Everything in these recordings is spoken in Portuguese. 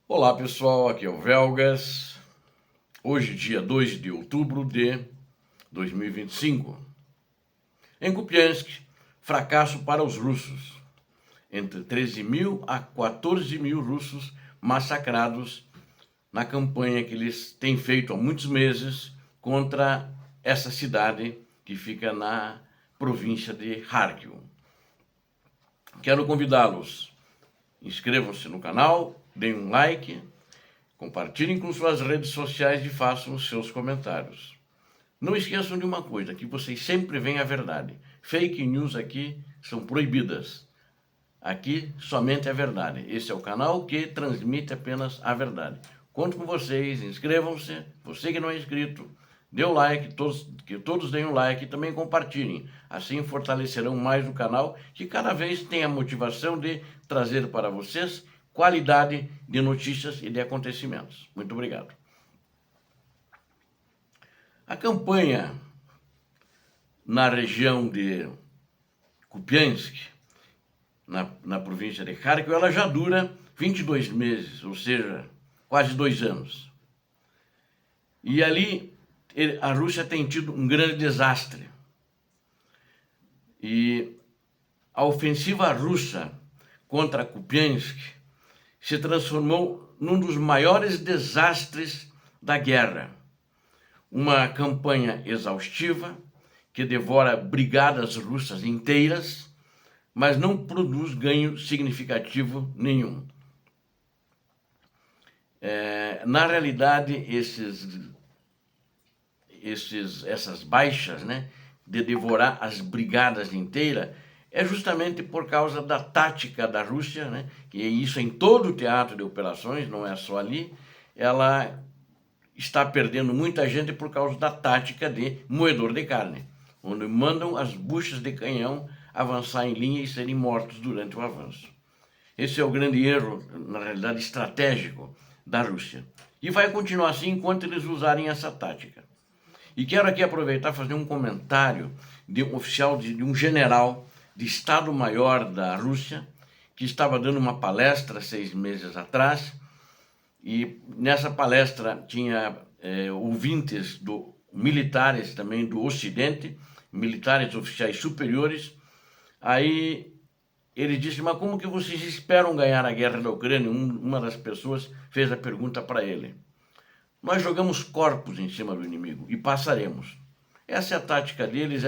Olá pessoal, aqui é o Velgas. Hoje, dia 2 de outubro de 2025. Em Kupiansk, fracasso para os russos. Entre 13 mil a 14 mil russos massacrados na campanha que eles têm feito há muitos meses contra essa cidade que fica na província de Kharkiv. Quero convidá-los. Inscrevam-se no canal, deem um like, compartilhem com suas redes sociais e façam os seus comentários. Não esqueçam de uma coisa, que vocês sempre veem a verdade. Fake news aqui são proibidas. Aqui somente a verdade. Esse é o canal que transmite apenas a verdade. Conto com vocês, inscrevam-se. Você que não é inscrito, dê o like, que todos deem um like e também compartilhem. Assim fortalecerão mais o canal, que cada vez tem a motivação de trazer para vocês qualidade de notícias e de acontecimentos. Muito obrigado. A campanha na região de Kupiansk, na província de Kharkiv, ela já dura 22 meses, ou seja, quase 2 anos. E ali a Rússia tem tido um grande desastre. E a ofensiva russa contra Kupiansk se transformou num dos maiores desastres da guerra. Uma campanha exaustiva que devora brigadas russas inteiras, mas não produz ganho significativo nenhum. Na realidade, essas baixas, né, de devorar as brigadas inteiras, é justamente por causa da tática da Rússia, né, que é isso em todo o teatro de operações, não é só ali. Ela está perdendo muita gente por causa da tática de moedor de carne, onde mandam as buchas de canhão avançar em linha e serem mortos durante o avanço. Esse é o grande erro, na realidade, estratégico da Rússia. E vai continuar assim enquanto eles usarem essa tática. E quero aqui aproveitar e fazer um comentário de um oficial, de um general de Estado-Maior da Rússia, que estava dando uma palestra 6 meses atrás, e nessa palestra tinha ouvintes militares também do Ocidente, militares oficiais superiores. Aí ele disse: mas como que vocês esperam ganhar a guerra da Ucrânia? Uma das pessoas fez a pergunta para ele. Nós jogamos corpos em cima do inimigo e passaremos. Essa é a tática deles,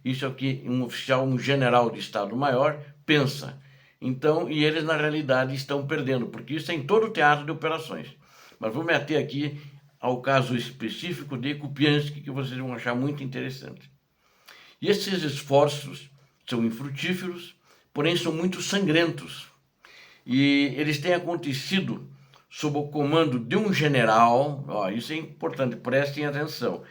isso é o que um oficial, um general de Estado-Maior pensa. Então, e eles na realidade estão perdendo, porque isso é em todo o teatro de operações. Mas vou me ater aqui ao caso específico de Kupiansk, que vocês vão achar muito interessante. E esses esforços são infrutíferos, porém são muito sangrentos. E eles têm acontecido sob o comando de um general, isso é importante, prestem atenção,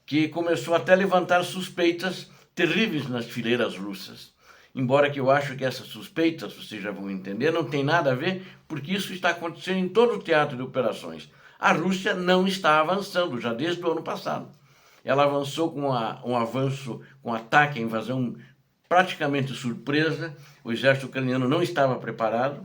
que começou até a levantar suspeitas terríveis nas fileiras russas. Embora que eu acho que essas suspeitas, vocês já vão entender, não tem nada a ver, porque isso está acontecendo em todo o teatro de operações. A Rússia não está avançando, já desde o ano passado. Ela avançou com um avanço, com ataque, a invasão praticamente surpresa. O exército ucraniano não estava preparado,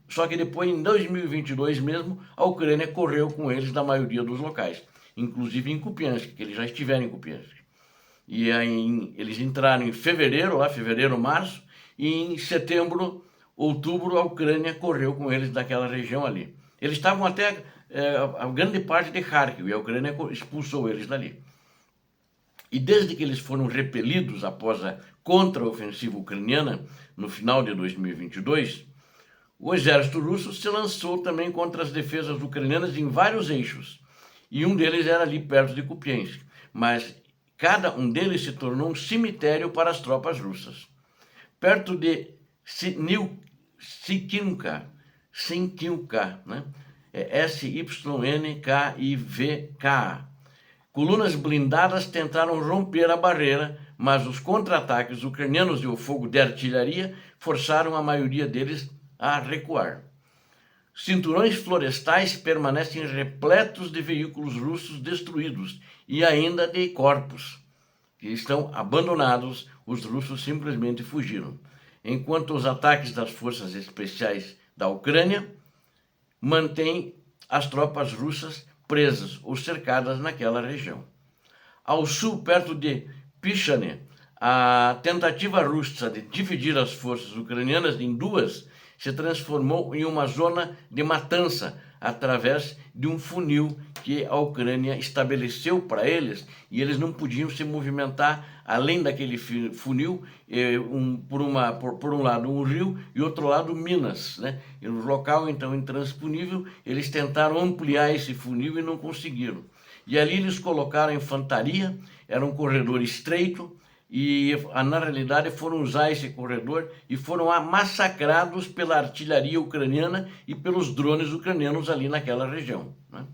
só que depois, em 2022 mesmo, a Ucrânia correu com eles da maioria dos locais, inclusive em Kupiansk, que eles já estiveram em Kupiansk. E aí, eles entraram em fevereiro, março, e em setembro, outubro, a Ucrânia correu com eles daquela região ali. Eles estavam até a grande parte de Kharkiv, e a Ucrânia expulsou eles dali. E desde que eles foram repelidos após a contra-ofensiva ucraniana, no final de 2022, o exército russo se lançou também contra as defesas ucranianas em vários eixos. E um deles era ali perto de Kupiansk. Mas cada um deles se tornou um cemitério para as tropas russas. Perto de Synkivka, né? Synkivka. Colunas blindadas tentaram romper a barreira, mas os contra-ataques ucranianos e o fogo de artilharia forçaram a maioria deles a recuar. Cinturões florestais permanecem repletos de veículos russos destruídos e ainda de corpos que estão abandonados. Os russos simplesmente fugiram. Enquanto os ataques das forças especiais da Ucrânia mantém as tropas russas presas ou cercadas naquela região. Ao sul, perto de Pichane, a tentativa russa de dividir as forças ucranianas em duas se transformou em uma zona de matança através de um funil que a Ucrânia estabeleceu para eles, e eles não podiam se movimentar além daquele funil, por um lado um rio e outro lado Minas, né? E no local então intransponível, eles tentaram ampliar esse funil e não conseguiram. E ali eles colocaram infantaria, era um corredor estreito, e na realidade foram usar esse corredor e foram massacrados pela artilharia ucraniana e pelos drones ucranianos ali naquela região, né?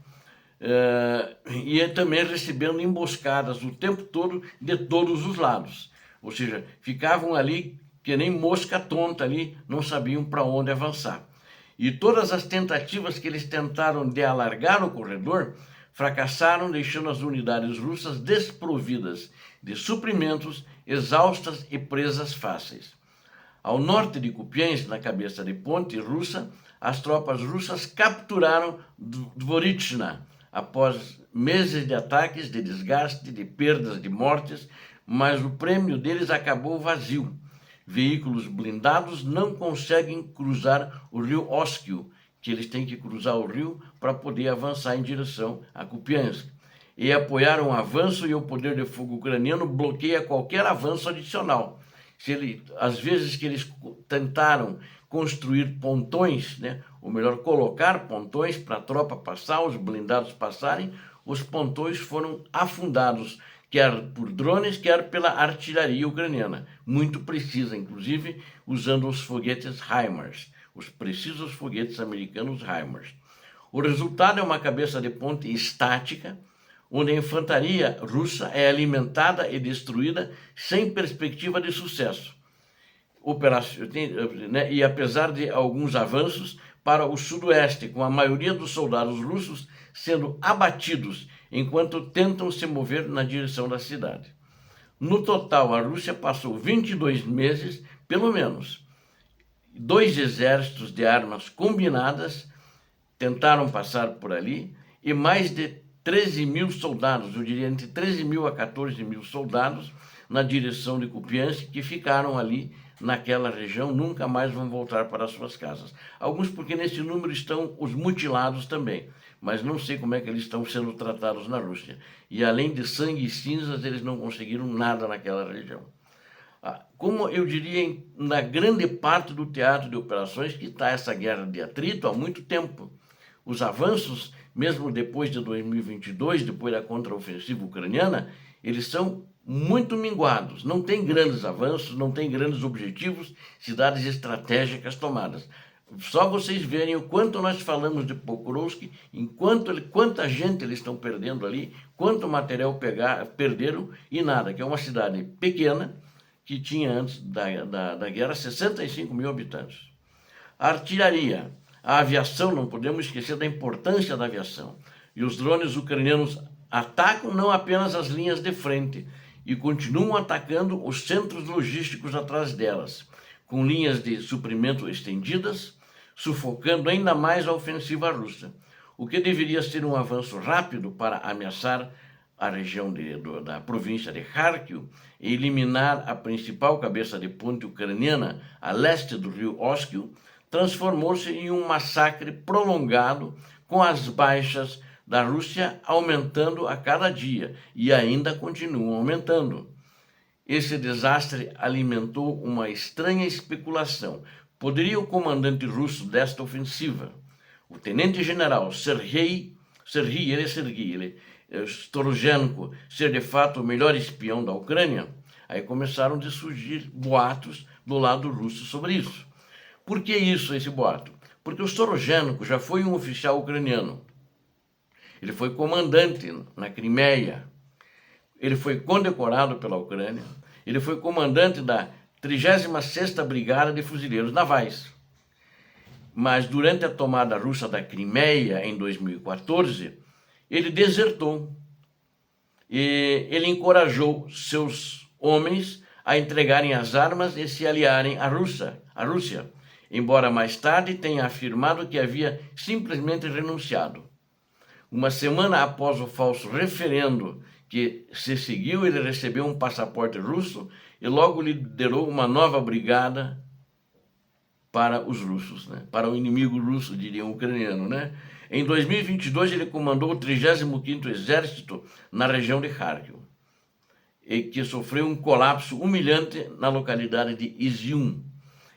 E também recebendo emboscadas o tempo todo de todos os lados, ou seja, ficavam ali que nem mosca tonta ali, não sabiam para onde avançar. E todas as tentativas que eles tentaram de alargar o corredor fracassaram, deixando as unidades russas desprovidas de suprimentos, exaustas e presas fáceis. Ao norte de Kupiansk, na cabeça de ponte russa, as tropas russas capturaram Dvorichna, após meses de ataques, de desgaste, de perdas, de mortes, mas o prêmio deles acabou vazio. Veículos blindados não conseguem cruzar o rio Oskil, que eles têm que cruzar o rio para poder avançar em direção a Kupiansk. E apoiaram o avanço, e o poder de fogo ucraniano bloqueia qualquer avanço adicional. Às vezes que eles tentaram construir pontões, né, ou melhor, colocar pontões para a tropa passar, os blindados passarem, os pontões foram afundados, quer por drones, quer pela artilharia ucraniana, muito precisa, inclusive usando os foguetes HIMARS, os precisos foguetes americanos HIMARS. O resultado é uma cabeça de ponte estática, onde a infantaria russa é alimentada e destruída sem perspectiva de sucesso. E apesar de alguns avanços para o sudoeste, com a maioria dos soldados russos sendo abatidos enquanto tentam se mover na direção da cidade. No total, a Rússia passou 22 meses, pelo menos. 2 exércitos de armas combinadas tentaram passar por ali, e mais de 13 mil soldados, eu diria entre 13 mil a 14 mil soldados, na direção de Kupiansk, que ficaram ali naquela região, nunca mais vão voltar para suas casas. Alguns porque nesse número estão os mutilados também, mas não sei como é que eles estão sendo tratados na Rússia. E além de sangue e cinzas, eles não conseguiram nada naquela região. Como eu diria, na grande parte do teatro de operações que está essa guerra de atrito há muito tempo. Os avanços, mesmo depois de 2022, depois da contraofensiva ucraniana, eles são muito minguados. Não tem grandes avanços, não tem grandes objetivos, cidades estratégicas tomadas. Só vocês verem o quanto nós falamos de Pokrovsk, quanta gente eles estão perdendo ali, quanto material perderam e nada, que é uma cidade pequena, que tinha antes da guerra 65 mil habitantes. A artilharia, a aviação, não podemos esquecer da importância da aviação. E os drones ucranianos atacam não apenas as linhas de frente, e continuam atacando os centros logísticos atrás delas, com linhas de suprimento estendidas, sufocando ainda mais a ofensiva russa. O que deveria ser um avanço rápido para ameaçar a região da província de Kharkiv e eliminar a principal cabeça de ponte ucraniana a leste do rio Oskil, transformou-se em um massacre prolongado, com as baixas da Rússia aumentando a cada dia e ainda continuam aumentando. Esse desastre alimentou uma estranha especulação. Poderia o comandante russo desta ofensiva, o tenente-general Sergei Storozhenko, ser de fato o melhor espião da Ucrânia? Aí começaram a surgir boatos do lado russo sobre isso. Por que esse boato? Porque o Storozhenko já foi um oficial ucraniano. Ele foi comandante na Crimeia. Ele foi condecorado pela Ucrânia. Ele foi comandante da 36ª Brigada de Fuzileiros Navais. Mas durante a tomada russa da Crimeia, em 2014, ele desertou. E ele encorajou seus homens a entregarem as armas e se aliarem à Rússia. embora mais tarde tenha afirmado que havia simplesmente renunciado. Uma semana após o falso referendo que se seguiu, ele recebeu um passaporte russo e logo liderou uma nova brigada para os russos, né? Para o inimigo russo, diria o ucraniano, né? Em 2022, ele comandou o 35º Exército na região de Kharkiv, e que sofreu um colapso humilhante na localidade de Izium.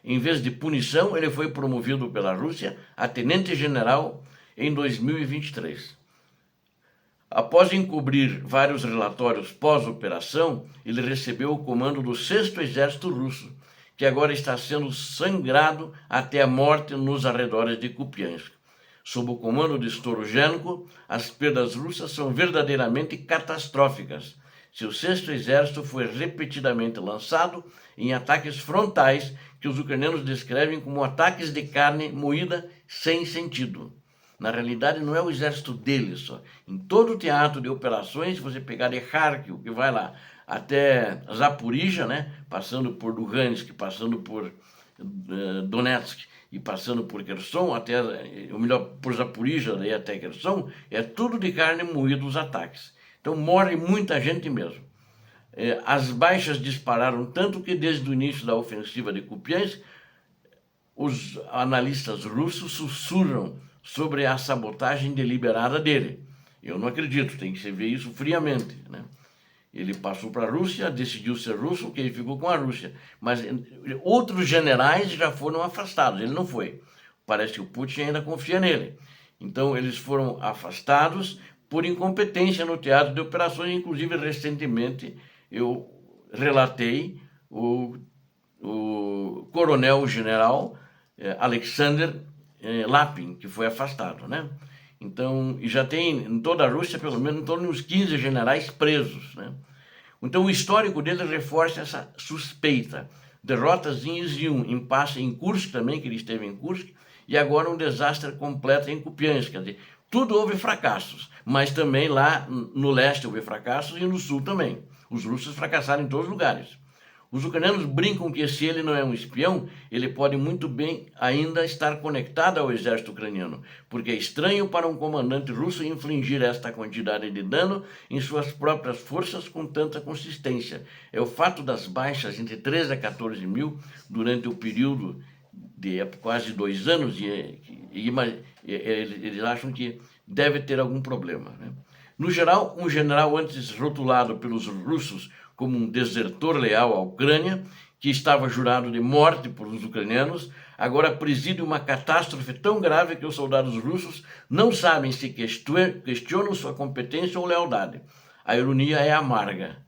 Em vez de punição, ele foi promovido pela Rússia a tenente-general em 2023. Após encobrir vários relatórios pós-operação, ele recebeu o comando do 6º Exército Russo, que agora está sendo sangrado até a morte nos arredores de Kupiansk. Sob o comando de Storozhenko, as perdas russas são verdadeiramente catastróficas. Seu 6º Exército foi repetidamente lançado em ataques frontais que os ucranianos descrevem como ataques de carne moída sem sentido. Na realidade, não é o exército deles só. Em todo o teatro de operações, se você pegar de Kharkiv, que vai lá até Zaporizhia, né, passando por Luhansk, passando por Donetsk e passando por Kherson, até, ou melhor, por Zaporizhia e até Kherson, é tudo de carne moída os ataques. Então morre muita gente mesmo. As baixas dispararam tanto que desde o início da ofensiva de Kupiansk, os analistas russos sussurram sobre a sabotagem deliberada dele. Eu não acredito, tem que se ver isso friamente, né? Ele passou para a Rússia, decidiu ser russo, que ele ficou com a Rússia. Mas outros generais já foram afastados, ele não foi. Parece que o Putin ainda confia nele. Então eles foram afastados por incompetência no teatro de operações. Inclusive, recentemente, eu relatei o coronel-general Alexander Lapin, que foi afastado, né? Então, e já tem em toda a Rússia, pelo menos, em torno de uns 15 generais presos, né? Então, o histórico dele reforça essa suspeita. Derrotas em Izium, impasse em Kursk também, que ele esteve em Kursk, e agora um desastre completo em Kupiansk. Quer dizer, tudo houve fracassos, mas também lá no leste houve fracassos e no sul também. Os russos fracassaram em todos os lugares. Os ucranianos brincam que se ele não é um espião, ele pode muito bem ainda estar conectado ao exército ucraniano, porque é estranho para um comandante russo infligir esta quantidade de dano em suas próprias forças com tanta consistência. É o fato das baixas entre 13 a 14 mil durante o período de quase 2 anos, eles acham que deve ter algum problema, né? No geral, um general antes rotulado pelos russos como um desertor leal à Ucrânia, que estava jurado de morte por os ucranianos, agora preside uma catástrofe tão grave que os soldados russos não sabem se questionam sua competência ou lealdade. A ironia é amarga.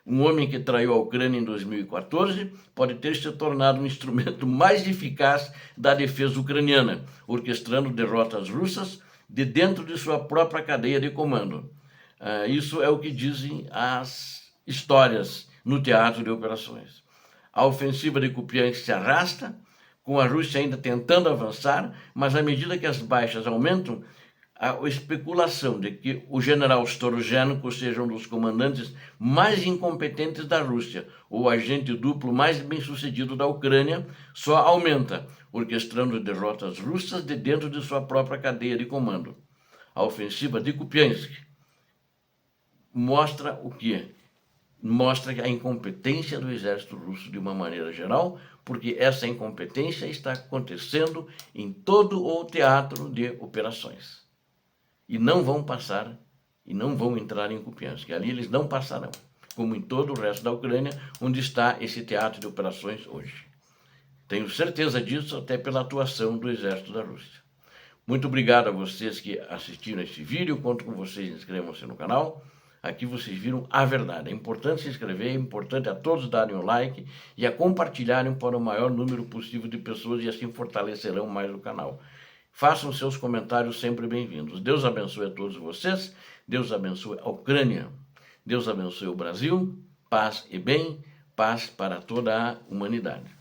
Um homem que traiu a Ucrânia em 2014 pode ter se tornado um instrumento mais eficaz da defesa ucraniana, orquestrando derrotas russas de dentro de sua própria cadeia de comando. Isso é o que dizem as histórias no teatro de operações. A ofensiva de Kupiansk se arrasta, com a Rússia ainda tentando avançar, mas à medida que as baixas aumentam, a especulação de que o general Storozhenko seja um dos comandantes mais incompetentes da Rússia, ou o agente duplo mais bem-sucedido da Ucrânia, só aumenta, orquestrando derrotas russas de dentro de sua própria cadeia de comando. A ofensiva de Kupiansk mostra o quê? Mostra a incompetência do exército russo de uma maneira geral, porque essa incompetência está acontecendo em todo o teatro de operações. E não vão passar, e não vão entrar em Kupiansk. Ali eles não passarão, como em todo o resto da Ucrânia, onde está esse teatro de operações hoje. Tenho certeza disso até pela atuação do exército da Rússia. Muito obrigado a vocês que assistiram esse vídeo. Conto com vocês, inscrevam-se no canal. Aqui vocês viram a verdade. É importante se inscrever, é importante a todos darem um like e a compartilharem para o maior número possível de pessoas e assim fortalecerão mais o canal. Façam seus comentários sempre bem-vindos. Deus abençoe a todos vocês, Deus abençoe a Ucrânia, Deus abençoe o Brasil, paz e bem, paz para toda a humanidade.